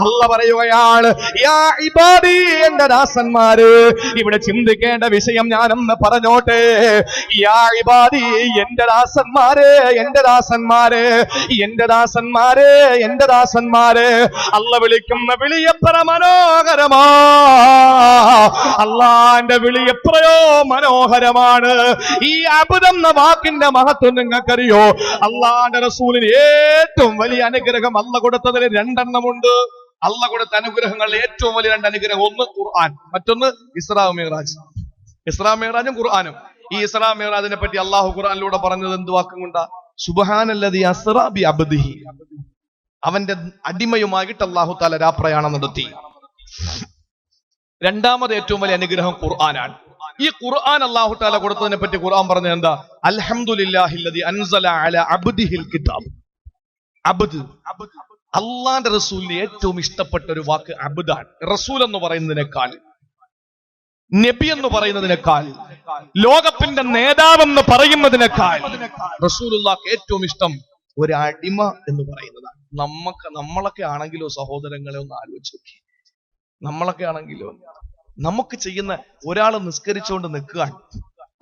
അല്ല പറയുകയാണ്, യാ ഇബാദി, എന്റെ ദാസന്മാര്. ഇവിടെ ചിന്തിക്കേണ്ട വിഷയം ഞാനൊന്ന് പറഞ്ഞോട്ടെ. യാ ഇബാദി, എന്റെ ദാസന്മാര്, എന്റെ ദാസന്മാര്, എന്റെ ദാസന്മാര്, എന്റെ ദാസന്മാര്. അല്ല വിളിക്കുന്ന വിളി എത്ര മനോഹരമാ! അള്ളാന്റെ വിളി എത്രയോ മനോഹരമാണ്. ഈ അബ്ദ് എന്ന വാക്കിന്റെ മഹത്വം നിങ്ങൾക്കറിയോ? അള്ളാന്റെ റസൂലിന് ഏറ്റവും വലിയ അനുഗ്രഹം അല്ല കൊടുത്തതിൽ രണ്ടെണ്ണമുണ്ട്. അല്ല കൊടുത്ത അനുഗ്രഹങ്ങളിൽ ഏറ്റവും വലിയ രണ്ട് അനുഗ്രഹം, ഒന്ന് ഖുർആൻ, മറ്റൊന്ന് ഇസ്രാ മിഅ്റാജ്. ഇസ്രാ മിഅ്റാജും ഖുർആനും. ഈ ഇസ്രാ മിഅ്റാജിനെ പറ്റി അള്ളാഹു ഖുർആനിലൂടെ പറഞ്ഞത് എന്ത് വാക്കും കൊണ്ടാ? സുബ്ഹാനല്ലദി അസ്റാ ബി അബ്ദിഹി. അവന്റെ അടിമയുമായിട്ട് അള്ളാഹു തആല രാപ്രയാണം നടത്തി. രണ്ടാമത് ഏറ്റവും വലിയ അനുഗ്രഹം ഖുർആനാണ്. ഈ ഖുർആൻ അള്ളാഹു തആല കൊടുത്തതിനെ പറ്റി ഖുർആൻ പറഞ്ഞത് എന്താ? അൽഹംദുലില്ലാഹില്ലദി അൻസല അലാ അബ്ദിഹിൽ കിതാബ്. അബ്ദ്, അള്ളാന്റെ റസൂലിന് ഏറ്റവും ഇഷ്ടപ്പെട്ട ഒരു വാക്ക് അബ്ദാണ്. റസൂൽ എന്ന് പറയുന്നതിനേക്കാൾ, നബി എന്ന് പറയുന്നതിനേക്കാൾ, ലോകത്തിന്റെ നേതാവെന്ന് പറയുന്നതിനേക്കാൾ റസൂലുള്ളാഹിക്ക് ഏറ്റവും ഇഷ്ടം ഒരു അടിമ എന്ന് പറയുന്നതാണ്. നമ്മളൊക്കെ ആണെങ്കിലോ സഹോദരങ്ങളെ ഒന്ന് ആലോചിച്ച് നോക്കി. നമ്മളൊക്കെ ആണെങ്കിലോ നമുക്ക് ചെയ്യുന്ന, ഒരാൾ നിസ്കരിച്ചുകൊണ്ട് നിൽക്കുകയാണ്,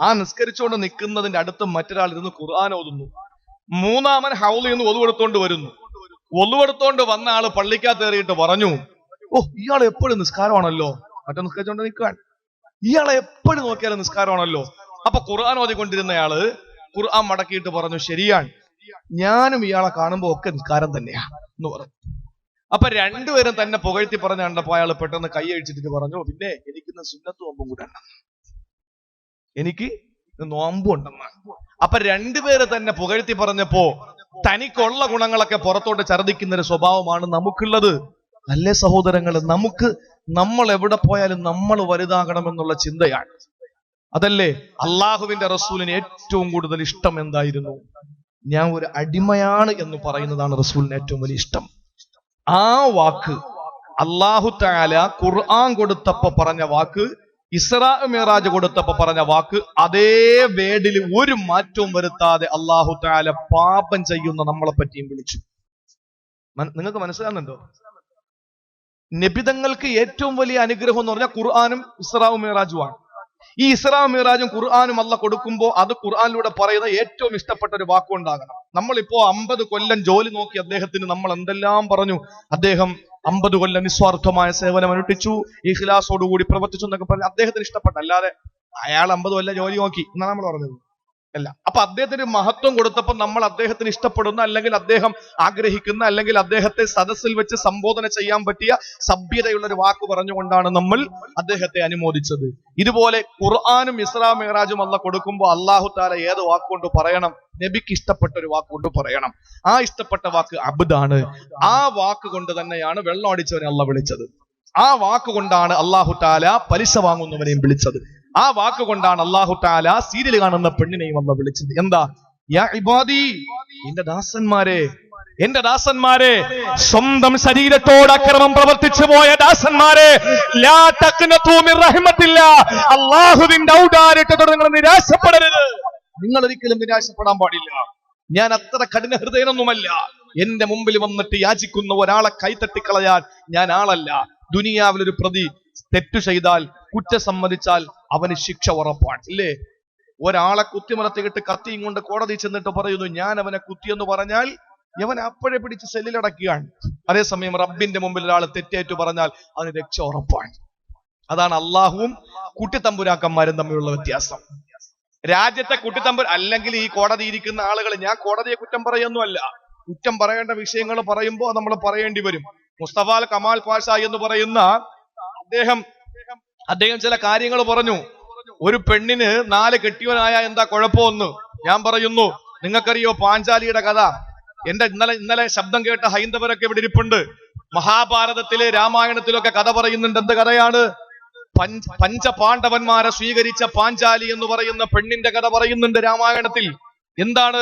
ആ നിസ്കരിച്ചുകൊണ്ട് നിൽക്കുന്നതിന്റെ അടുത്ത് മറ്റൊരാൾ ഇരുന്ന് ഖുർആൻ ഓതുന്നു. മൂന്നാമൻ ഹൗളിൽ നിന്ന് ഒതുവെടുത്തോണ്ട് വരുന്നു. ഒതുവെടുത്തോണ്ട് വന്ന ആള് പള്ളിക്കകത്ത് കയറിയിട്ട് പറഞ്ഞു, ഓ, ഇയാൾ എപ്പോഴും നിസ്കാരമാണല്ലോ. മറ്റേ നിസ്കരിച്ചോണ്ട് നിൽക്കാൻ, ഇയാളെ എപ്പോഴും നോക്കിയാലും നിസ്കാരമാണല്ലോ. അപ്പൊ ഖുർആൻ ഓതിക്കൊണ്ടിരുന്നയാള് ഖുർആൻ മടക്കിയിട്ട് പറഞ്ഞു, ശരിയാണ്, ഞാനും ഇയാളെ കാണുമ്പോ ഒക്കെ നിസ്കാരം തന്നെയാ എന്ന് പറഞ്ഞു. അപ്പൊ രണ്ടുപേരും തന്നെ പുകഴ്ത്തി പറഞ്ഞ കണ്ടപ്പോ അയാൾ പെട്ടെന്ന് കൈ അഴിച്ചിട്ട് പറഞ്ഞു, പിന്നെ എനിക്കിന്ന് സുന്നത്ത് നോമ്പും കൂടെ ഉണ്ടെന്ന്, എനിക്ക് നോമ്പും ഉണ്ടെന്ന്. അപ്പൊ രണ്ടുപേര് തന്നെ പുകഴ്ത്തി പറഞ്ഞപ്പോ തനിക്കുള്ള ഗുണങ്ങളൊക്കെ പുറത്തോട്ട് ഛർദിക്കുന്ന ഒരു സ്വഭാവമാണ് നമുക്കുള്ളത്. അല്ലേ സഹോദരങ്ങള്? നമ്മൾ എവിടെ പോയാലും നമ്മൾ വലുതാകണമെന്നുള്ള ചിന്തയാണ്. അതല്ലേ അള്ളാഹുവിന്റെ റസൂലിന് ഏറ്റവും കൂടുതൽ ഇഷ്ടം എന്തായിരുന്നു? ഞാൻ ഒരു അടിമയാണ് എന്ന് പറയുന്നതാണ് റസൂലിന് ഏറ്റവും വലിയ ഇഷ്ടം. ആ വാക്ക് അല്ലാഹു തആല ഖുർആൻ കൊടുത്തപ്പോ പറഞ്ഞ വാക്ക്, ഇസ്രാ മിഅ്റാജ് കൊടുത്തപ്പോ പറഞ്ഞ വാക്ക്, അതേ വേഡിൽ ഒരു മാറ്റവും വരുത്താതെ അല്ലാഹു തആല പാപം ചെയ്യുന്ന നമ്മളെ പറ്റിയും വിളിച്ചു. നിങ്ങൾക്ക് മനസ്സിലാകുന്നുണ്ടോ? നബിതങ്ങൾക്ക് ഏറ്റവും വലിയ അനുഗ്രഹം എന്ന് പറഞ്ഞാൽ ഖുർആനും ഇസ്രാ മിഅ്റാജുമാണ്. ഈ ഇസ്രാ മിഅ്റാജും ഖുർആനും അല്ല കൊടുക്കുമ്പോൾ അത് ഖുർആനിലൂടെ പറയുന്ന ഏറ്റവും ഇഷ്ടപ്പെട്ട ഒരു വാക്കുണ്ടാകണം. നമ്മളിപ്പോ 50 കൊല്ലം ജോലി നോക്കി അദ്ദേഹത്തിന് നമ്മൾ എന്തെല്ലാം പറഞ്ഞു. അദ്ദേഹം 50 കൊല്ലം നിസ്വാർത്ഥമായ സേവനം അനുഷ്ഠിച്ചു, ഇഖ്ലാസോടുകൂടി പ്രവർത്തിച്ചു എന്നൊക്കെ പറഞ്ഞ് അദ്ദേഹത്തിന് ഇഷ്ടപ്പെട്ട, അല്ലാതെ അയാൾ 50 കൊല്ലം ജോലി നോക്കി എന്നാണ് നമ്മൾ പറഞ്ഞത് അല്ല. അപ്പൊ അദ്ദേഹത്തിന് മഹത്വം കൊടുത്തപ്പോൾ നമ്മൾ അദ്ദേഹത്തിന് ഇഷ്ടപ്പെടുന്ന, അല്ലെങ്കിൽ അദ്ദേഹം ആഗ്രഹിക്കുന്ന, അല്ലെങ്കിൽ അദ്ദേഹത്തെ സദസ്സിൽ വെച്ച് സംബോധന ചെയ്യാൻ പറ്റിയ സഭ്യതയുള്ള ഒരു വാക്ക് പറഞ്ഞുകൊണ്ടാണ് നമ്മൾ അദ്ദേഹത്തെ അനുമോദിച്ചത്. ഇതുപോലെ ഖുർആനും ഇസ്രാ മിഅ്റാജും അല്ല കൊടുക്കുമ്പോൾ അല്ലാഹു തആല ഏത് വാക്കുകൊണ്ട് പറയണം? നബിക്ക് ഇഷ്ടപ്പെട്ട ഒരു വാക്കുകൊണ്ട് പറയണം. ആ ഇഷ്ടപ്പെട്ട വാക്ക് അബ്ദാണ്. ആ വാക്ക് കൊണ്ട് തന്നെയാണ് വെള്ളം അടിച്ചവനെ അല്ല വിളിച്ചത്. ആ വാക്കുകൊണ്ടാണ് അല്ലാഹു തആല പലിശ വാങ്ങുന്നവനെയും വിളിച്ചത്. ആ വാക്കുകൊണ്ടാണ് അല്ലാഹു തആല സീരിയൽ കാണുന്ന പെണ്ണിനെയും അല്ല വിളിച്ചത്. എന്താ? യാ ഇബാദി, എന്റെ ദാസന്മാരെ, എന്റെ ദാസന്മാരെ, സ്വന്തം ശരീരത്തോട് അക്രമം പ്രവർത്തിച്ചു പോയ ദാസന്മാരെ, ലാ തഖ്നതു മിർ റഹ്മത്തില്ലാ, അല്ലാഹുവിന്റെ ഔദാര്യത്തോട് നിങ്ങൾ നിരാശപ്പെടരുത്. നിങ്ങൾ ഒരിക്കലും നിരാശപ്പെടാൻ പാടില്ല. ഞാൻ അത്ര കഠിന ഹൃദയനൊന്നുമല്ല. എന്റെ മുമ്പിൽ വന്നിട്ട് യാചിക്കുന്ന ഒരാളെ കൈതട്ടിക്കളയാൻ ഞാൻ ആളല്ല. ദുനിയാവിലൊരു പ്രതി തെറ്റു ചെയ്താൽ, കുറ്റം സമ്മതിച്ചാൽ അവന് ശിക്ഷ ഉറപ്പാണ്, ഇല്ലേ? ഒരാളെ കുത്തിമലത്തിട്ട് കത്തിയും കൊണ്ട് കോടതി ചെന്നിട്ട് പറയുന്നു ഞാൻ അവനെ കുത്തിയെന്ന് പറഞ്ഞാൽ അവൻ അപ്പോഴേ പിടിച്ച് സെല്ലിലടക്കുകയാണ്. അതേസമയം റബ്ബിന്റെ മുമ്പിൽ ഒരാൾ തെറ്റേറ്റു പറഞ്ഞാൽ അതിന് രക്ഷ ഉറപ്പാണ്. അതാണ് അള്ളാഹുവും കുട്ടിത്തമ്പുരാക്കന്മാരും തമ്മിലുള്ള വ്യത്യാസം. രാജ്യത്തെ അല്ലെങ്കിൽ ഈ കോടതി ഇരിക്കുന്ന ആളുകൾ, ഞാൻ കോടതിയെ കുറ്റം പറയുന്നല്ല, കുറ്റം പറയേണ്ട വിഷയങ്ങൾ പറയുമ്പോൾ നമ്മൾ പറയേണ്ടി വരും. മുസ്തഫ കമാൽ പാഷ എന്ന് പറയുന്ന അദ്ദേഹം ചില കാര്യങ്ങൾ പറഞ്ഞു. ഒരു പെണ്ണിന് 4 കെട്ടിയവനായ എന്താ കുഴപ്പമൊന്ന് ഞാൻ പറയുന്നു. നിങ്ങൾക്കറിയോ പാഞ്ചാലിയുടെ കഥ? ഇന്നലെ ശബ്ദം കേട്ട ഹൈന്ദവരൊക്കെ ഇവിടെ ഇരിപ്പുണ്ട്. മഹാഭാരതത്തിലെ രാമായണത്തിലൊക്കെ കഥ പറയുന്നുണ്ട്. എന്ത് കഥയാണ്? പഞ്ചപാണ്ഡവന്മാരെ സ്വീകരിച്ച പാഞ്ചാലി എന്ന് പറയുന്ന പെണ്ണിന്റെ കഥ പറയുന്നുണ്ട് രാമായണത്തിൽ. എന്താണ്?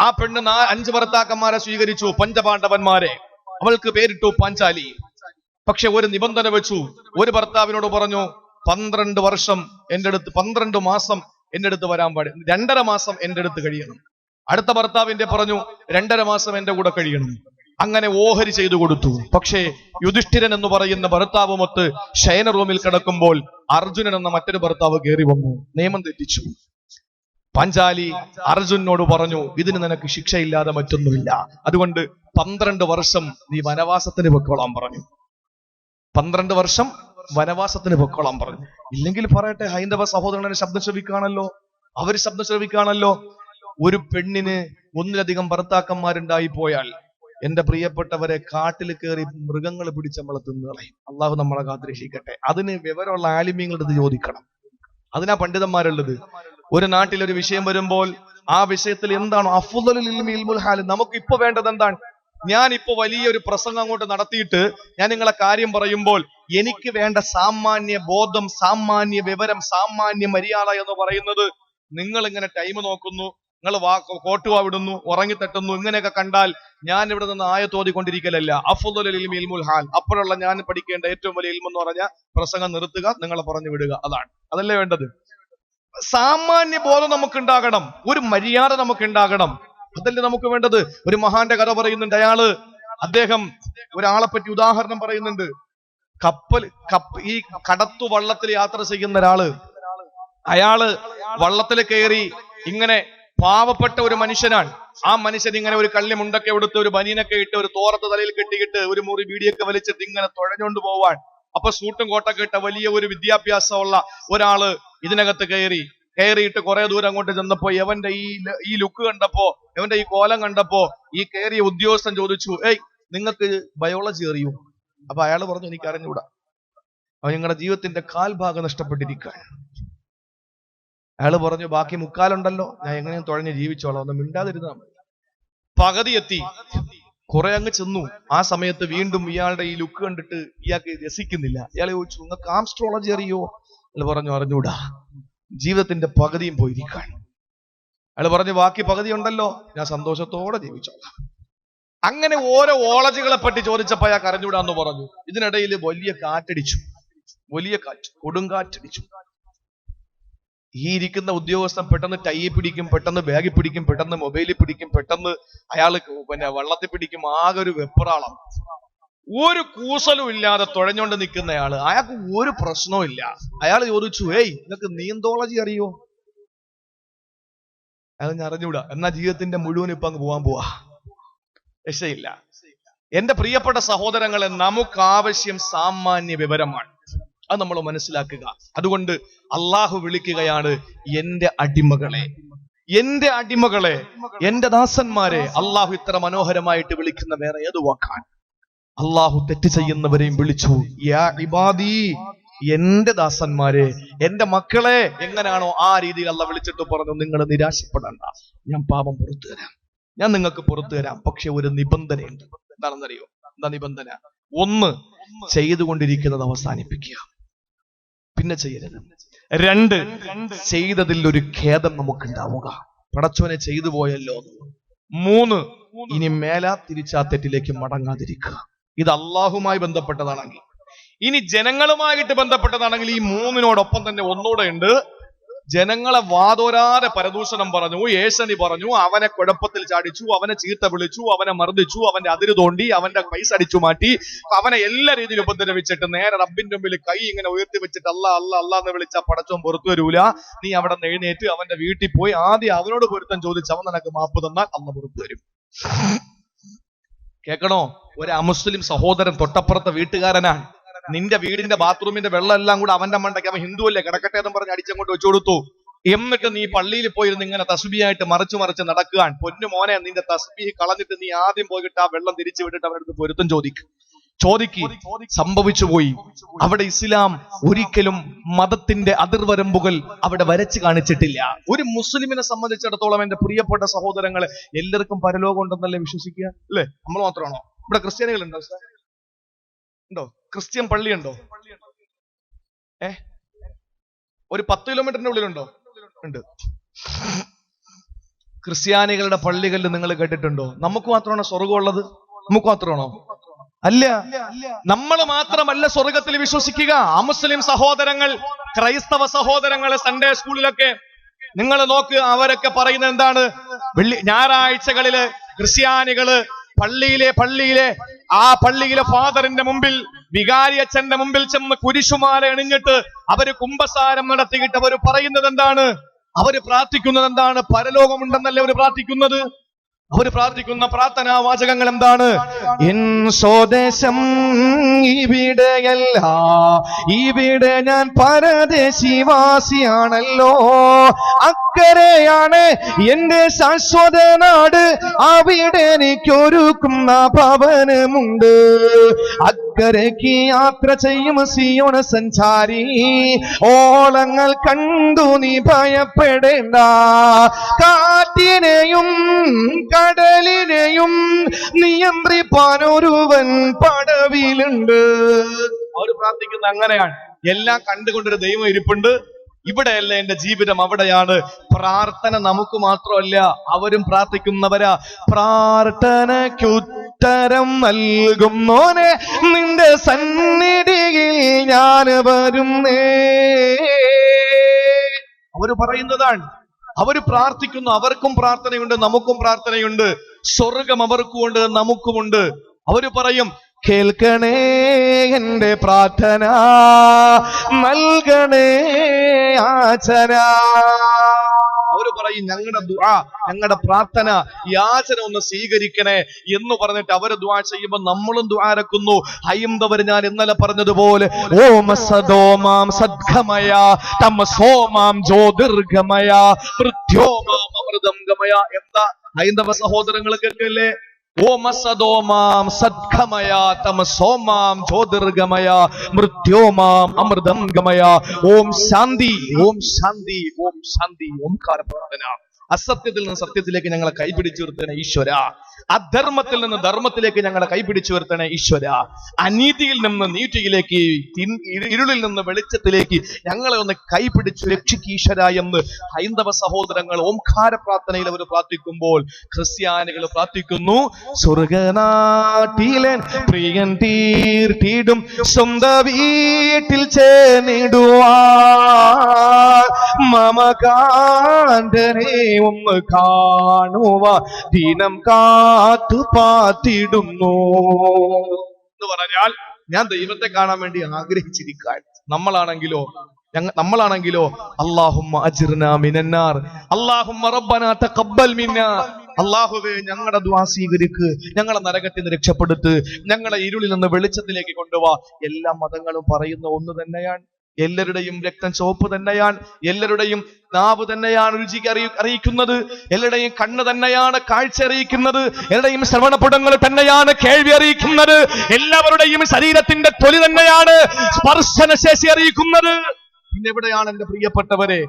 ആ പെണ്ണ് 5 ഭർത്താക്കന്മാരെ സ്വീകരിച്ചു, പഞ്ചപാണ്ഡവന്മാരെ. അവൾക്ക് പേരിട്ടു പാഞ്ചാലി. പക്ഷെ ഒരു നിബന്ധന വെച്ചു. ഒരു ഭർത്താവിനോട് പറഞ്ഞു 12 വർഷം എന്റെ അടുത്ത്, 12 മാസം എന്റെ അടുത്ത് വരാൻ പാടില്ല, 2.5 മാസം എന്റെ അടുത്ത് കഴിയണം. അടുത്ത ഭർത്താവിന്റെ പറഞ്ഞു 2.5 മാസം എന്റെ കൂടെ കഴിയണം. അങ്ങനെ ഓഹരി ചെയ്തു കൊടുത്തു. പക്ഷേ യുധിഷ്ഠിരൻ എന്ന് പറയുന്ന ഭർത്താവുമൊത്ത് ശയന റൂമിൽ കിടക്കുമ്പോൾ അർജുനൻ എന്ന മറ്റൊരു ഭർത്താവ് കയറി വന്നു, നിയമം തെറ്റിച്ചു. പാഞ്ചാലി അർജുനോട് പറഞ്ഞു, ഇതിന് നിനക്ക് ശിക്ഷയില്ലാതെ മറ്റൊന്നുമില്ല, അതുകൊണ്ട് 12 വർഷം നീ വനവാസത്തിന് പൊക്കോളാൻ പറഞ്ഞു. 12 വർഷം വനവാസത്തിന് പൊക്കോളാൻ പറഞ്ഞു. ഇല്ലെങ്കിൽ പറയട്ടെ, ഹൈന്ദവ സഹോദരനെ ശബ്ദം ശ്രവിക്കുകയാണല്ലോ, അവർ ശബ്ദം ശ്രവിക്കുകയാണല്ലോ. ഒരു പെണ്ണിന് ഒന്നിലധികം ഭർത്താക്കന്മാരുണ്ടായി പോയാൽ എന്റെ പ്രിയപ്പെട്ടവരെ കാട്ടിൽ കയറി മൃഗങ്ങൾ പിടിച്ച് നമ്മളെ തിന്നുകളയും. അള്ളാഹു നമ്മളെ കാത്തിരക്ഷിക്കട്ടെ. അതിന് വിവരമുള്ള ആലിമ്യങ്ങളുടെ അടുത്ത് ചോദിക്കണം, അതിനാ പണ്ഡിതന്മാരുള്ളത്. ഒരു നാട്ടിൽ ഒരു വിഷയം വരുമ്പോൾ ആ വിഷയത്തിൽ എന്താണ് അഫ്ളലുൽ ഇൽമി ഇൽമുൽ ഹാൽ, നമുക്ക് ഇപ്പൊ വേണ്ടത് എന്താണ്? ഞാനിപ്പോ വലിയൊരു പ്രസംഗം അങ്ങോട്ട് നടത്തിയിട്ട് ഞാൻ നിങ്ങളെ കാര്യം പറയുമ്പോൾ എനിക്ക് വേണ്ട സാമാന്യ ബോധം, സാമാന്യ വിവരം, സാമാന്യ മര്യാദ എന്ന് പറയുന്നത് നിങ്ങൾ ഇങ്ങനെ ടൈം നോക്കുന്നു, നിങ്ങൾ കോട്ടുവാ വിടുന്നു, ഉറങ്ങിത്തട്ടുന്നു, ഇങ്ങനെയൊക്കെ കണ്ടാൽ ഞാൻ ഇവിടെ നിന്ന് ആയത്തോതിക്കൊണ്ടിരിക്കലല്ല. അഫ്ളലുൽ ഇൽമി ഇൽമുൽ ഹാൽ, അപ്പോഴുള്ള ഞാൻ പഠിക്കേണ്ട ഏറ്റവും വലിയ ഇൽമെന്ന് പറഞ്ഞാൽ പ്രസംഗം നിർത്തുക, നിങ്ങളെ പറഞ്ഞു വിടുക, അതാണ്. അതല്ലേ വേണ്ടത്. സാമാന്യ ബോധം നമുക്ക് ഉണ്ടാകണം, ഒരു മര്യാദ നമുക്ക് ഉണ്ടാകണം, അതല്ലേ നമുക്ക് വേണ്ടത്. ഒരു മഹാന്റെ കഥ പറയുന്നുണ്ട്. അദ്ദേഹം ഒരാളെ പറ്റി ഉദാഹരണം പറയുന്നുണ്ട്. ഈ കടത്തു വള്ളത്തിൽ യാത്ര ചെയ്യുന്ന ഒരാള്, അയാള് വള്ളത്തിൽ കയറി, ഇങ്ങനെ പാവപ്പെട്ട ഒരു മനുഷ്യനാണ്. ആ മനുഷ്യൻ ഇങ്ങനെ ഒരു കള്ളി മുണ്ടൊക്കെ എടുത്ത്, ഒരു ബനീനൊക്കെ ഇട്ട്, ഒരു തോറത്ത് തലയിൽ കെട്ടിയിട്ട്, ഒരു മുറി ബീഡിയൊക്കെ വലിച്ചിട്ട് ഇങ്ങനെ തുഴഞ്ഞുകൊണ്ട് പോവാൻ. അപ്പൊ സൂട്ടും കോട്ടൊക്കെ ഇട്ട വലിയ ഒരു വിദ്യാഭ്യാസമുള്ള ഒരാള് ഇതിനകത്ത് കയറിയിട്ട് കുറെ ദൂരം അങ്ങോട്ട് ചെന്നപ്പോ എവന്റെ ഈ ലുക്ക് കണ്ടപ്പോ, എവന്റെ ഈ കോലം കണ്ടപ്പോ ഈ കയറിയ ഉദ്യോഗസ്ഥൻ ചോദിച്ചു, ഏയ് നിങ്ങൾക്ക് ബയോളജി അറിയൂ? അപ്പൊ അയാൾ പറഞ്ഞു, എനിക്ക് അറിഞ്ഞൂടാ. അപ്പൊ നിങ്ങളുടെ ജീവിതത്തിന്റെ കാൽഭാഗം നഷ്ടപ്പെട്ടിരിക്കാൻ. അയാൾ പറഞ്ഞു, ബാക്കി മുക്കാലുണ്ടല്ലോ, ഞാൻ എങ്ങനെയും തുഴഞ്ഞ് ജീവിച്ചോളാം, ഒന്ന് മിണ്ടാതിരുന്നാ മതി. പകുതി എത്തി, കുറെ അങ്ങ് ചെന്നു. ആ സമയത്ത് വീണ്ടും ഇയാളുടെ ഈ ലുക്ക് കണ്ടിട്ട് ഇയാൾക്ക് രസിക്കുന്നില്ല. ഇയാളെ ചോദിച്ചു, നിങ്ങൾക്ക് ആസ്ട്രോളജി അറിയോ? അയാൾ പറഞ്ഞു, അറിഞ്ഞൂടാ. ജീവിതത്തിന്റെ പകുതിയും പോയിരിക്കാൻ. അയാൾ പറഞ്ഞു, ബാക്കി പകുതി ഉണ്ടല്ലോ, ഞാൻ സന്തോഷത്തോടെ ജീവിച്ചോളാം. അങ്ങനെ ഓരോ ഓളജികളെ പറ്റി ചോദിച്ചപ്പോ അയാൾക്ക് അറിഞ്ഞൂടാന്ന് പറഞ്ഞു. ഇതിനിടയിൽ വലിയ കാറ്റടിച്ചു, വലിയ കാറ്റ്, കൊടുങ്കാറ്റടിച്ചു. ഈ ഇരിക്കുന്ന ഉദ്യോഗസ്ഥൻ പെട്ടെന്ന് ടൈ പിടിക്കും, പെട്ടെന്ന് ബാഗിൽ പിടിക്കും, പെട്ടെന്ന് മൊബൈലിൽ പിടിക്കും, പെട്ടെന്ന് അയാൾ വള്ളത്തിൽ പിടിക്കും. ആകെ ഒരു വെപ്രാളം. ഒരു കൂസലും ഇല്ലാതെ തുഴഞ്ഞുകൊണ്ട് നിൽക്കുന്നയാള്, അയാൾക്ക് ഒരു പ്രശ്നവും ഇല്ല. അയാൾ ചോദിച്ചു, ഏയ് നിങ്ങൾക്ക് നീന്തോളജി അറിയോ? അയാൾ ഞാൻ അറിഞ്ഞൂടാ. എന്നാ ജീവിതത്തിന്റെ മുഴുവൻ ഇപ്പൊ അങ്ങ് പോവാ, രക്ഷയില്ല. എന്റെ പ്രിയപ്പെട്ട സഹോദരങ്ങളെ, നമുക്ക് ആവശ്യം സാമാന്യ വിവരമാണ്. അത് നമ്മൾ മനസ്സിലാക്കുക. അതുകൊണ്ട് അള്ളാഹു വിളിക്കുകയാണ്, എന്റെ അടിമകളെ, എന്റെ അടിമകളെ, എന്റെ ദാസന്മാരെ. അള്ളാഹു ഇത്ര മനോഹരമായിട്ട് വിളിക്കുന്ന വേറെ ഏത് വാക്കാൻ? അള്ളാഹു തെറ്റ് ചെയ്യുന്നവരെയും വിളിച്ചു, യാ ഇബാദി, എന്റെ ദാസന്മാരെ, എന്റെ മക്കളെ. എങ്ങനെയാണോ ആ രീതിയിൽ അള്ളാഹ് വിളിച്ചിട്ട് പറഞ്ഞു, നിങ്ങൾ നിരാശപ്പെടണ്ട, ഞാൻ പാപം പുറത്തു തരാം, ഞാൻ നിങ്ങൾക്ക് പുറത്തു തരാം. പക്ഷെ ഒരു നിബന്ധനയുണ്ട്. എന്താണെന്നറിയോ? എന്താ നിബന്ധന? ഒന്ന്, ചെയ്തുകൊണ്ടിരിക്കുന്നത് അവസാനിപ്പിക്കുക, പിന്നെ ചെയ്യരുത്. 2, ചെയ്തതിൽ ഒരു ഖേദം നമുക്കുണ്ടാവുക, പടച്ചോനെ ചെയ്തു പോയല്ലോ. 3, ഇനി മേലാ തിരിച്ചാ തെറ്റിലേക്ക് മടങ്ങാതിരിക്കുക. ഇത് അള്ളാഹുമായി ബന്ധപ്പെട്ടതാണെങ്കിൽ. ഇനി ജനങ്ങളുമായിട്ട് ബന്ധപ്പെട്ടതാണെങ്കിൽ ഈ 3നോടൊപ്പം തന്നെ ഒന്നുകൂടെ ഉണ്ട്. ജനങ്ങളെ വാതോരാതെ പരദൂഷണം പറഞ്ഞു, ഏശനി പറഞ്ഞു, അവനെ കുഴപ്പത്തിൽ ചാടിച്ചു, അവനെ ചീത്ത വിളിച്ചു, അവനെ മർദ്ദിച്ചു, അവന്റെ അതിര് തോണ്ടി, അവന്റെ പൈസ അടിച്ചു മാറ്റി, അവനെ എല്ലാ രീതിയിലും ഉപദ്രവിച്ചിട്ട് നേരെ റബ്ബിന്റെ മുമ്പിൽ കൈ ഇങ്ങനെ ഉയർത്തി വെച്ചിട്ട് അല്ലാ അല്ലാ അല്ലാ എന്ന് വിളിച്ചാൽ പടച്ചോൻ പുറത്തു വരൂല. നീ അവിടെ നിന്ന് എഴുന്നേറ്റ് അവന്റെ വീട്ടിൽ പോയി ആദ്യം അവനോട് പൊരുത്തം ചോദിച്ച് അവൻ നിനക്ക് മാപ്പ് തന്നാൽ അന്ന് പുറത്തു വരും. കേൾക്കണോ? ഒരു അമുസ്ലിം സഹോദരൻ തൊട്ടപ്പുറത്തെ വീട്ടുകാരനാണ്. നിന്റെ വീടിന്റെ ബാത്റൂമിന്റെ വെള്ളം എല്ലാം കൂടെ അവന്റെ മണ്ടയ്ക്ക്, അവൻ ഹിന്ദു അല്ലേ, കിടക്കട്ടെ എന്ന് പറഞ്ഞ് അടിച്ചങ്ങോട്ട് വെച്ചു കൊടുത്തു. എന്നിട്ട് നീ പള്ളിയിൽ പോയിരുന്ന് ഇങ്ങനെ തസ്ബീഹായിട്ട് മറിച്ച് നടക്കുകയാണ്. പൊന്നു മോനെ, നിന്റെ തസ്ബീഹ് കളഞ്ഞിട്ട് നീ ആദ്യം പോയിട്ട് ആ വെള്ളം തിരിച്ചു വിട്ടിട്ട് അവനടുത്ത് പൊരുത്തം ചോദിക്ക്. സംഭവിച്ചു പോയി. അവിടെ ഇസ്ലാം ഒരിക്കലും മതത്തിന്റെ അതിർവരമ്പുകൾ അവിടെ വരച്ചു കാണിച്ചിട്ടില്ല. ഒരു മുസ്ലിമിനെ സംബന്ധിച്ചിടത്തോളം, എന്റെ പ്രിയപ്പെട്ട സഹോദരങ്ങളെ, എല്ലാവർക്കും പരലോകം ഉണ്ടെന്നല്ലേ വിശ്വസിക്കുക, അല്ലേ? നമ്മൾ മാത്രമാണോ? ഇവിടെ ക്രിസ്ത്യാനികളുണ്ടോ? ഉണ്ടോ? ക്രിസ്ത്യൻ പള്ളിയുണ്ടോ? ഒരു 10 കിലോമീറ്ററിന്റെ ഉള്ളിലുണ്ടോ? ഉണ്ട്. ക്രിസ്ത്യാനികളുടെ പള്ളികളിൽ നിങ്ങൾ കേട്ടിട്ടുണ്ടോ? നമുക്ക് മാത്രമാണോ സ്വർഗമുള്ളത്? നമുക്ക് മാത്രമാണോ? അല്ല. നമ്മൾ മാത്രമല്ല സ്വർഗത്തിൽ വിശ്വസിക്കുക. അമുസ്ലിം സഹോദരങ്ങൾ, ക്രൈസ്തവ സഹോദരങ്ങള് സൺഡേ സ്കൂളിലൊക്കെ നിങ്ങൾ നോക്ക്, അവരൊക്കെ പറയുന്നത് എന്താണ്? ഞായറാഴ്ചകളില് ക്രിസ്ത്യാനികള് പള്ളിയിലെ ഫാദറിന്റെ മുമ്പിൽ, വികാരി അച്ഛന്റെ മുമ്പിൽ ചെന്ന് കുരിശുമാല അണിഞ്ഞിട്ട് അവര് കുമ്പസാരം നടത്തിയിട്ട് അവര് പറയുന്നത് എന്താണ്? അവര് പ്രാർത്ഥിക്കുന്നത് എന്താണ്? പരലോകമുണ്ടെന്നല്ലേ അവര് പ്രാർത്ഥിക്കുന്നത്? അവര് പ്രാർത്ഥിക്കുന്ന പ്രാർത്ഥനാ വാചകങ്ങൾ എന്താണ്? എൻ സ്വദേശം ഇവിടെയല്ല, ഇവിടെ ഞാൻ പരദേശിവാസിയാണല്ലോ, അക്കരെയാണ് എന്റെ ശാശ്വത നാട്, അവിടെ എനിക്കൊരുക്കുന്ന ഭവനമുണ്ട്. അക്കരയ്ക്ക് യാത്ര ചെയ്യും സിയോൻ സഞ്ചാരി, ഓളങ്ങൾ കണ്ടു നീ ഭയപ്പെടേണ്ട, കാറ്റിനെയും കടലിനെയും നിയന്ത്രിപ്പാൻ ഒരുവൻ പടവിലുണ്ട്. അവർ പ്രാർത്ഥിക്കുന്നത് അങ്ങനെയാണ്. എല്ലാം കണ്ടുകൊണ്ടൊരു ദൈവം ഇരിപ്പുണ്ട്, ഇവിടെയല്ല എന്റെ ജീവിതം, അവിടെയാണ്. പ്രാർത്ഥന നമുക്ക് മാത്രമല്ല, അവരും പ്രാർത്ഥിക്കുന്നവരാ. പ്രാർത്ഥനയ്ക്കുത്തരം നൽകുന്നോനെ, നിന്റെ സന്നിധിയിൽ ഞാൻ വരുന്നേ. അവര് പറയുന്നതാണ്, അവര് പ്രാർത്ഥിക്കുന്നു. അവർക്കും പ്രാർത്ഥനയുണ്ട്, നമുക്കും പ്രാർത്ഥനയുണ്ട്. സ്വർഗം അവർക്കുമുണ്ട്, നമുക്കുമുണ്ട്. അവര് പറയും, കേൾക്കണേ എന്റെ പ്രാർത്ഥന, നൽകണേ യാചന. അവര് പറയും, ഞങ്ങളുടെ ദുആ, ഞങ്ങളുടെ പ്രാർത്ഥന, യാചന ഒന്ന് സ്വീകരിക്കണേ എന്ന് പറഞ്ഞിട്ട് അവര് ദുആ ചെയ്യുമ്പോൾ നമ്മളും ദുആ ഇറക്കുന്നു. ഹൈന്ദവര് ഞാൻ ഇന്നലെ പറഞ്ഞതുപോലെ ഓം സദോമാം സദ്ഗമയ തമസോമാം ജ്യോതിർഗമയ മൃത്യോമാം അമൃതം ഗമയ. എന്താ ഹൈന്ദവ സഹോദരങ്ങൾ കേൾക്കല്ലേ? ഓം സദോമാം സദ്ഗമയ തമസോമാം ജ്യോതിർഗമയ മൃത്യോമാം അമൃതം ഗമയ. ഓം ശാന്തി, ഓം ശാന്തി, ഓം ശാന്തി. ഓംകാര പ്രാർത്ഥന. അസത്യത്തിൽ നിന്ന് സത്യത്തിലേക്ക് ഞങ്ങളെ കൈപിടിച്ചു നിർത്തണേ ഈശ്വര. അധർമ്മത്തിൽ നിന്ന് ധർമ്മത്തിലേക്ക് ഞങ്ങളെ കൈപിടിച്ചു നിർത്തണേ ഈശ്വര. അനീതിയിൽ നിന്ന് നീതിയിലേക്ക്, ഇരുളിൽ നിന്ന് വെളിച്ചത്തിലേക്ക് ഞങ്ങളെ ഒന്ന് കൈപിടിച്ചു രക്ഷിക്ക് ഈശ്വര എന്ന് ഹൈന്ദവ സഹോദരങ്ങൾ ഓംകാര പ്രാർത്ഥനയിൽ അവർ പ്രാർത്ഥിക്കുമ്പോൾ ക്രിസ്ത്യാനികൾ പ്രാർത്ഥിക്കുന്നു, സ്വർഗനാട്ടിലൻ പ്രിയൻ തീർത്തിടും സ്വന്ത വീട്ടിൽ ചേർന്നിടുവാൻ മമകാന്തനെ ഒന്ന് കാണുക ദിനം കാത്തു പാത്തിടുന്നു എന്ന് പറഞ്ഞാൽ, ഞാൻ ദൈവത്തെ കാണാൻ വേണ്ടി ആഗ്രഹിച്ചിരിക്കാൻ. നമ്മളാണെങ്കിലോ അല്ലാഹുമ്മ അജ്ർനാ മിനന്നാർ, അല്ലാഹുമ്മ റബ്ബനാ തഖബ്ബൽ മിന്നാ. അല്ലാഹുവേ, ഞങ്ങളുടെ ദുആ സ്വീകരിക്ക്, ഞങ്ങളെ നരകത്തിൽ നിന്ന് രക്ഷപ്പെടുത്ത്, ഞങ്ങളെ ഇരുളിൽ നിന്ന് വെളിച്ചത്തിലേക്ക് കൊണ്ടുപോവാ. എല്ലാ മതങ്ങളും പറയുന്ന ഒന്ന് തന്നെയാണ്. എല്ലാവരുടെയും രക്തം ചുവപ്പ് തന്നെയാണ്, എല്ലാവരുടെയും നാവ് തന്നെയാണ് രുചി അറിയിക്കുന്നത്, എല്ലാവരുടെയും കണ്ണ് തന്നെയാണ് കാഴ്ച അറിയിക്കുന്നത്, എല്ലാവരുടെയും ശ്രവണപുടങ്ങൾ തന്നെയാണ് കേൾവി അറിയിക്കുന്നത്, എല്ലാവരുടെയും ശരീരത്തിന്റെ തൊലി തന്നെയാണ് സ്പർശനശേഷി അറിയിക്കുന്നത്. പിന്നെ എവിടെയാണ് എന്റെ പ്രിയപ്പെട്ടവരെ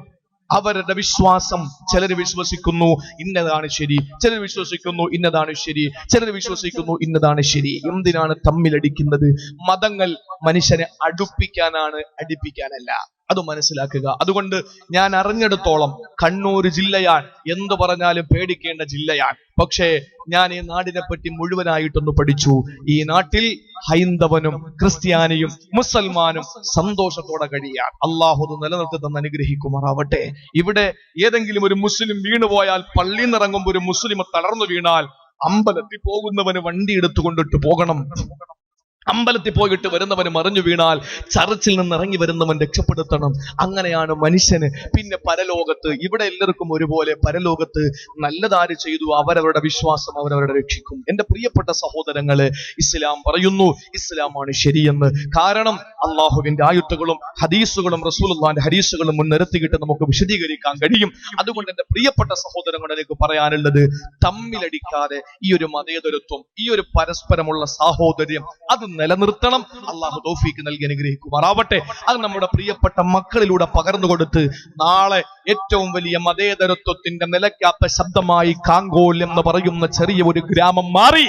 അവരുടെ വിശ്വാസം? ചിലർ വിശ്വസിക്കുന്നു ഇന്നതാണ് ശരി, ചിലർ വിശ്വസിക്കുന്നു ഇന്നതാണ് ശരി, ചിലർ വിശ്വസിക്കുന്നു ഇന്നതാണ് ശരി. എന്തിനാണ് തമ്മിലടിക്കുന്നത്? മതങ്ങൾ മനുഷ്യനെ അടുപ്പിക്കാനാണ്, അടിപ്പിക്കാനല്ല. അത് മനസ്സിലാക്കുക. അതുകൊണ്ട് ഞാൻ അറിഞ്ഞെടുത്തോളം കണ്ണൂർ ജില്ലയാണ്, എന്തു പറഞ്ഞാലും പേടിക്കേണ്ട ജില്ലയാണ്. പക്ഷേ ഞാൻ ഈ നാടിനെ പറ്റി മുഴുവനായിട്ടൊന്ന് പഠിച്ചു. ഈ നാട്ടിൽ ഹൈന്ദവനും ക്രിസ്ത്യാനിയും മുസൽമാനും സന്തോഷത്തോടെ കഴിയാൻ അള്ളാഹു നിലനിർത്തി തന്ന് അനുഗ്രഹിക്കുമാറാവട്ടെ. ഇവിടെ ഏതെങ്കിലും ഒരു മുസ്ലിം വീണുപോയാൽ, പള്ളിയിൽ നിന്നിറങ്ങുമ്പോൾ ഒരു മുസ്ലിം തളർന്നു വീണാൽ, അമ്പലത്തിൽ പോകുന്നവന് വണ്ടി എടുത്തുകൊണ്ടിട്ട് പോകണം. അമ്പലത്തിൽ പോയിട്ട് വരുന്നവന് മറിഞ്ഞു വീണാൽ ചർച്ചിൽ നിന്ന് ഇറങ്ങി വരുന്നവൻ രക്ഷപ്പെടുത്തണം. അങ്ങനെയാണ് മനുഷ്യന്. പിന്നെ പരലോകത്ത്, ഇവിടെ എല്ലാവർക്കും ഒരുപോലെ, പരലോകത്ത് നല്ലതാര് ചെയ്തു അവരവരുടെ വിശ്വാസം അവരവരുടെ രക്ഷിക്കും. എന്റെ പ്രിയപ്പെട്ട സഹോദരങ്ങളെ, ഇസ്ലാം പറയുന്നു ഇസ്ലാമാണ് ശരിയെന്ന്. കാരണം അള്ളാഹുവിന്റെ ആയത്തുകളും ഹദീസുകളും റസൂലുള്ളാഹിന്റെ ഹദീസുകളും മുൻനിർത്തിയിട്ട് നമുക്ക് വിശദീകരിക്കാൻ കഴിയും. അതുകൊണ്ട് എന്റെ പ്രിയപ്പെട്ട സഹോദരങ്ങളിലേക്ക് പറയാനുള്ളത്, തമ്മിലടിക്കാതെ ഈ ഒരു മതേതരത്വം, ഈ ഒരു പരസ്പരമുള്ള സാഹോദര്യം അത് നിലനിർത്തണം. അള്ളാഹു തൗഫീക്ക് നൽകി അനുഗ്രഹിക്കുമാറാവട്ടെ. അത് നമ്മുടെ പ്രിയപ്പെട്ട മക്കളിലൂടെ പകർന്നു കൊടുത്ത് നാളെ ഏറ്റവും വലിയ മതേതരത്വത്തിന്റെ നിലയ്ക്കാത്ത ശബ്ദമായി കാങ്കോൽ എന്ന് പറയുന്ന ചെറിയ ഒരു ഗ്രാമം മാറി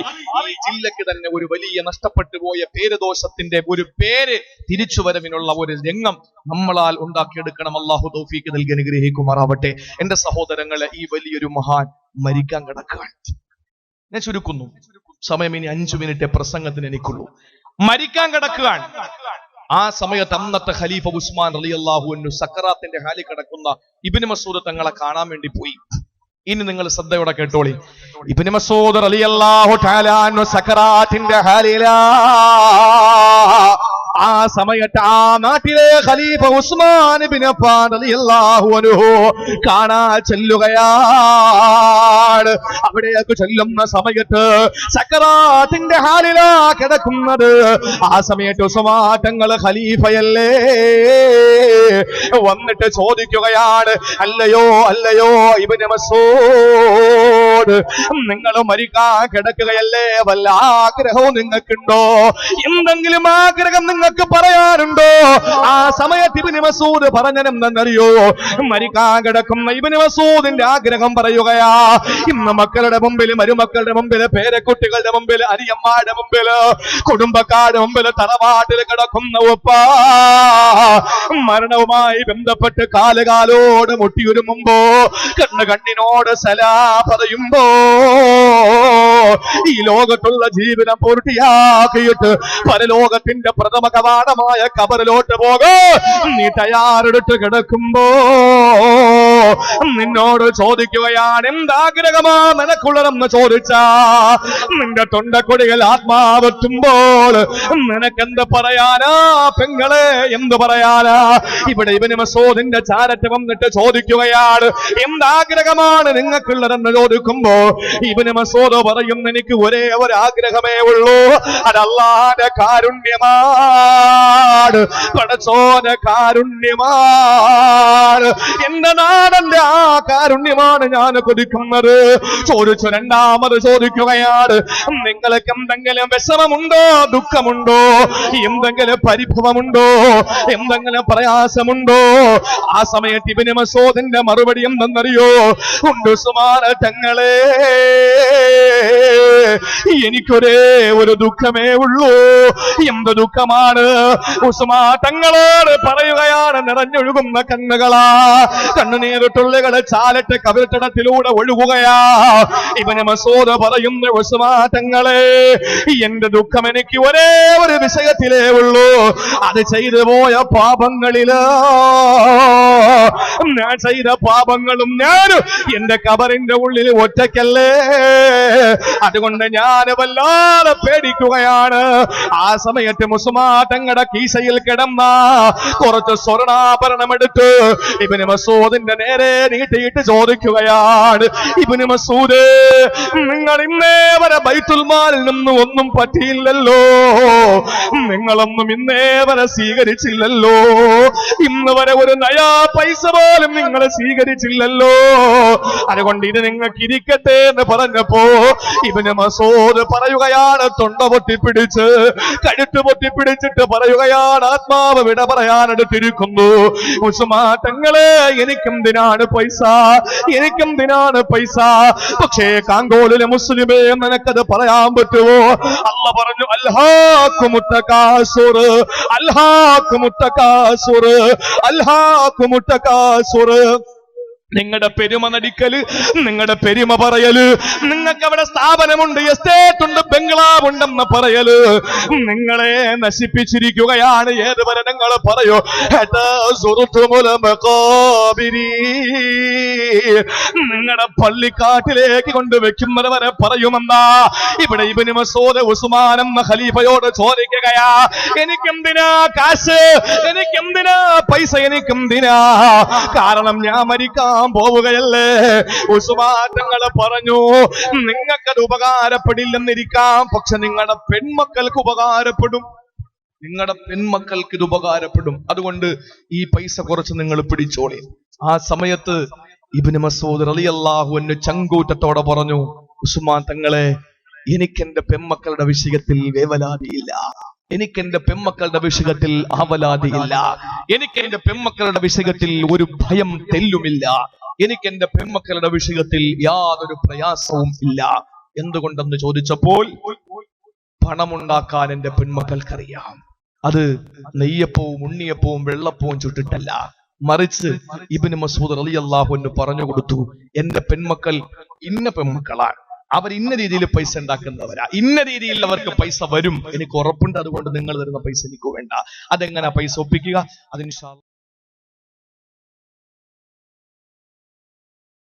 ഈ ജില്ലക്ക് തന്നെ ഒരു വലിയ നഷ്ടപ്പെട്ടു പോയ പേരുദോഷത്തിന്റെ ഒരു പേര് തിരിച്ചുവരവിനുള്ള ഒരു രംഗം നമ്മളാൽ ഉണ്ടാക്കിയെടുക്കണം. അള്ളാഹു തൗഫീക്ക് നൽകി അനുഗ്രഹിക്കുമാറാവട്ടെ. എന്റെ സഹോദരങ്ങളെ, ഈ വലിയൊരു മഹാൻ മരിക്കാൻ കിടക്കുകയാണ്. ഞാൻ ചുരുക്കുന്നു, സമയം ഇനി 5 മിനിറ്റ് പ്രസംഗത്തിന് എനിക്കുള്ളൂ. മരിക്കാൻ കിടക്കുകയാണ്. ആ സമയത്ത് അന്നത്തെ ഖലീഫ ഉസ്മാൻ റളിയല്ലാഹു അൻഹു സക്കറാത്തിന്റെ ഹാലിൽ കിടക്കുന്ന ഇബ്നു മസ്ഊദ് തങ്ങളെ കാണാൻ വേണ്ടി പോയി. ഇനി നിങ്ങൾ ശ്രദ്ധയോടെ കേട്ടോളി. ഇബ്നു മസ്ഊദ് റളിയല്ലാഹു തആല അൻഹു സക്കറാത്തിന്റെ ഹാലിലാ. ആ സമയത്ത് ആ നാട്ടിലെ ഖലീഫ ഉസ്മാൻ ഇബ്നു അഫ്ഫാൻ റളിയല്ലാഹു അൻഹു കാണാൻ ചെല്ലുകയാണ്. അവിടേക്ക് ചെല്ലുന്ന സമയത്ത് സക്കറാത്തിന്റെ ഹാലിലാ കിടക്കുന്നത്. ആ സമയത്ത് ഉസ്മാൻ തങ്ങൾ ഖലീഫയല്ലേ വന്നിട്ട് ചോദിക്കുകയാണ്, അല്ലയോ ഇബ്നു മസ്ഊദ്, നിങ്ങൾ മരിക്കാൻ കിടക്കുകയല്ലേ, വല്ല ആഗ്രഹവും നിങ്ങൾക്കുണ്ടോ? എന്തെങ്കിലും ആഗ്രഹം നിങ്ങൾക്ക് പറയാനുണ്ടോ? ആ സമയത്ത് ഇബ്നു മസ്ഊദ് പറഞ്ഞെന്നറിയോ? മരിക്കാൻ കിടക്കുന്ന ഇബ്നു മസ്ഊദിന്റെ ആഗ്രഹം പറയുകയാ, ഇന്ന് മക്കളുടെ മുമ്പിൽ, മരുമക്കളുടെ മുമ്പിൽ, പേരക്കുട്ടികളുടെ മുമ്പിൽ, അരിയന്മാരുടെ മുമ്പിൽ, കുടുംബക്കാരുടെ മുമ്പിൽ, തറവാട്ടിൽ കിടക്കുന്ന ഉപ്പാ മരണവുമായി ബന്ധപ്പെട്ട് കാലുകാലോട് മുട്ടിയുരുമുമ്പോ, കണ്ണിനോട് സലാ പറയുമ്പോ, ഈ ലോകത്തുള്ള ജീവിതം പൂർത്തിയാക്കിയിട്ട് പരലോകത്തിന്റെ പ്രഥമ കവാടമായ ഖബറിലോട്ട് പോകോ നീ തയ്യാറെടുത്ത് കിടക്കുമ്പോ നിന്നോട് ചോദിക്കുകയാണ്, എന്താഗ്രഹമാ നിനക്കുള്ളതെന്ന് ചോദിച്ചാ നിന്റെ തൊണ്ടക്കൊടികൾ ആത്മാവെത്തുമ്പോൾ നിനക്കെന്ത് പറയാനാ പെങ്ങളെ, എന്ത് പറയാനാ? ഇവിടെ ഇബ്നു മസ്ഊദിന്റെ ചാരത്ത് വന്നിട്ട് ചോദിക്കുകയാണ്, എന്താഗ്രഹമാണ് നിങ്ങൾക്കുള്ളതെന്ന് ചോദിക്കുമ്പോ ഇബ്നു മസ്ഊദ് പറയും, എനിക്ക് ഒരേ ഒരു ആഗ്രഹമേ ഉള്ളൂ, അത് അല്ലാഹുവിന്റെ കാരുണ്യമാണ്, പടച്ചോന്റെ കാരുണ്യമാണ്, എന്റെ നാടന്റെ ആ കാരുണ്യമാണ് ഞാൻ കൊതിക്കുന്നത്. ചോദിച്ചു രണ്ടാമത് ചോദിക്കുകയാണ്, നിങ്ങൾക്ക് എന്തെങ്കിലും വിഷമമുണ്ടോ, ദുഃഖമുണ്ടോ, എന്തെങ്കിലും പരിഭവമുണ്ടോ, എന്തെങ്കിലും പ്രയാസമുണ്ടോ? ആ സമയത്ത് ഇബ്നു മസ്ഊദിന്റെ മറുപടി എന്തെന്നറിയോ? ഉണ്ട് ഉസ്മാൻ തങ്ങളെ, എനിക്കൊരേ ഒരു ദുഃഖമേ ഉള്ളൂ. എന്ത് ദുഃഖമാണ്? ഉസ്മാൻ തങ്ങളോട് പറയുകയാണ്, നിറഞ്ഞൊഴുകുന്ന കണ്ണുകളാ, കണ്ണുനീരുട്ടുള്ളികളെ ചാലറ്റ് കവിൾത്തടത്തിലൂടെ ഒഴുകുകയാ. ഇബ്നു മസ്ഊദ് പറയുന്നു, ഉസ്മാൻ തങ്ങളെ, എന്റെ ദുഃഖം എനിക്ക് ഒരേ ഒരു വിഷയത്തിലേ ഉള്ളൂ, അത് ചെയ്തു പോയ പാപങ്ങളില്, ഞാൻ ചെയ്ത പാപങ്ങളും ഞാൻ എന്റെ ഖബറിന്റെ ഉള്ളിൽ ഒറ്റയ്ക്കല്ലേ, അതുകൊണ്ട് ഞാൻ വല്ലാതെ പേടിക്കുകയാണ്. ആ സമയത്ത് ഉസ്മാൻ തങ്ങളുടെ കീശയിൽ കിടന്ന കുറച്ച് സ്വർണ്ണാഭരണം എടുത്ത് ഇബ്നു മസ്ഊദിന്റെ നേരെ നീട്ടിയിട്ട് ചോദിക്കുകയാണ്, ഇബ്നു മസ്ഊദ്, നിങ്ങൾ ഇന്നേ വരെ ബൈത്തുൽ മാലിൽ നിന്നും ഒന്നും പറ്റിയില്ലല്ലോ, നിങ്ങളൊന്നും ഇന്നേ വരെ സ്വീകരിച്ചില്ലല്ലോ, ഇന്ന് വരെ ഒരു നയാ പൈസ പോലും നിങ്ങൾ സ്വീകരിച്ചില്ലല്ലോ, അതുകൊണ്ട് ഇത് നിങ്ങൾക്ക് ഇരിക്കട്ടെ എന്ന് പറഞ്ഞപ്പോ ഇബ്നു മസ്ഊദ് പറയുകയാണ്, തൊണ്ട പൊട്ടിപ്പിടിച്ച് കഴുത്ത് പൊട്ടിപ്പിടിച്ചിട്ട് പറയുകയാണ്, ആത്മാവ് വിട പറയാനെടുത്തിരിക്കുന്നു, ഉസ്മാൻ തങ്ങളെ, എനിക്കെന്തിനാണ് പൈസ, എനിക്കെന്തിനാണ് പൈസ? പക്ഷേ കാങ്കോളിലെ മുസ്ലിമേ, നിനക്കത് പറയാൻ പറ്റുമോ? അല്ലാഹു പറഞ്ഞു, അൽഹാകുമുത് തകാസുർ, അൽഹാകുമുത് തകാസുർ, അൽഹാകുമുത് തകാസുർ. നിങ്ങളുടെ പെരുമ നടിക്കല്, നിങ്ങളുടെ പെരുമ പറയല്, നിങ്ങൾക്ക് അവിടെ സ്ഥാപനമുണ്ട്, എസ്റ്റേറ്റ് ഉണ്ട്, ബംഗ്ലാവ് ഉണ്ടെന്ന് പറയല് നിങ്ങളെ നശിപ്പിച്ചിരിക്കുകയാണ്. ഏത് വരെ നിങ്ങൾ പറയൂ, നിങ്ങളുടെ പള്ളിക്കാട്ടിലേക്ക് കൊണ്ടുവെക്കുന്നത് വരെ പറയുമെന്നാ ഇവിടെ ഇബ്നു മസ്ഊദ് ഉസ്മാൻ എന്ന ഖലീഫയോട് ചോദിക്കുകയാ, എനിക്കെന്തിനാ കാശ്, എനിക്കെന്തിനാ പൈസ, എനിക്കെന്തിനാ? കാരണം ഞാൻ മരിക്കാൻ പോവുകയല്ലേ. ഉസ്മാൻ തങ്ങൾ പറഞ്ഞു, നിങ്ങൾക്കത് ഉപകാരപ്പെടില്ലെന്നിരിക്കാം, പക്ഷെ നിങ്ങളുടെ പെൺമക്കൾക്ക് ഉപകാരപ്പെടും, നിങ്ങളുടെ പെൺമക്കൾക്ക് ഇത് ഉപകാരപ്പെടും, അതുകൊണ്ട് ഈ പൈസ കുറച്ച് നിങ്ങൾ പിടിച്ചോളി. ആ സമയത്ത് ഇബ്നു മസ്ഊദ് റളിയല്ലാഹു അൻഹു ചങ്കൂറ്റത്തോടെ പറഞ്ഞു, ഉസ്മാൻ തങ്ങളെ, എനിക്കെന്റെ പെൺമക്കളുടെ വിഷയത്തിൽ വേവലാതിയില്ല, എനിക്കെന്റെ പെൺമക്കളുടെ വിഷയത്തിൽ ആവലാതിയില്ല, എനിക്കെന്റെ പെൺമക്കളുടെ വിഷയത്തിൽ ഒരു ഭയം തെല്ലുമില്ല, എനിക്കെന്റെ പെൺമക്കളുടെ വിഷയത്തിൽ യാതൊരു പ്രയാസവും ഇല്ല. എന്തുകൊണ്ടെന്ന് ചോദിച്ചപ്പോൾ, പണമുണ്ടാക്കാൻ എന്റെ പെൺമക്കൾക്കറിയാം, അത് നെയ്യപ്പവും ഉണ്ണിയപ്പവും വെള്ളപ്പവും ചുട്ടിട്ടല്ല, മറിച്ച് ഇബ്നു മസ്ഊദ് റളിയല്ലാഹു അൻഹു പറഞ്ഞു കൊടുത്തു, എന്റെ പെൺമക്കൾ ഇന്ന പെൺമക്കളാണ്, അവർ ഇന്ന രീതിയിൽ പൈസ ഉണ്ടാക്കുന്നവരാ, ഇന്ന രീതിയിൽ അവർക്ക് പൈസ വരും, എനിക്ക് ഉറപ്പുണ്ട്, അതുകൊണ്ട് നിങ്ങൾ തരുന്ന പൈസ എനിക്ക് വേണ്ട. അതെങ്ങനെ പൈസ ഒപ്പിക്കുക? അത് ഇൻഷാ അല്ലാഹ്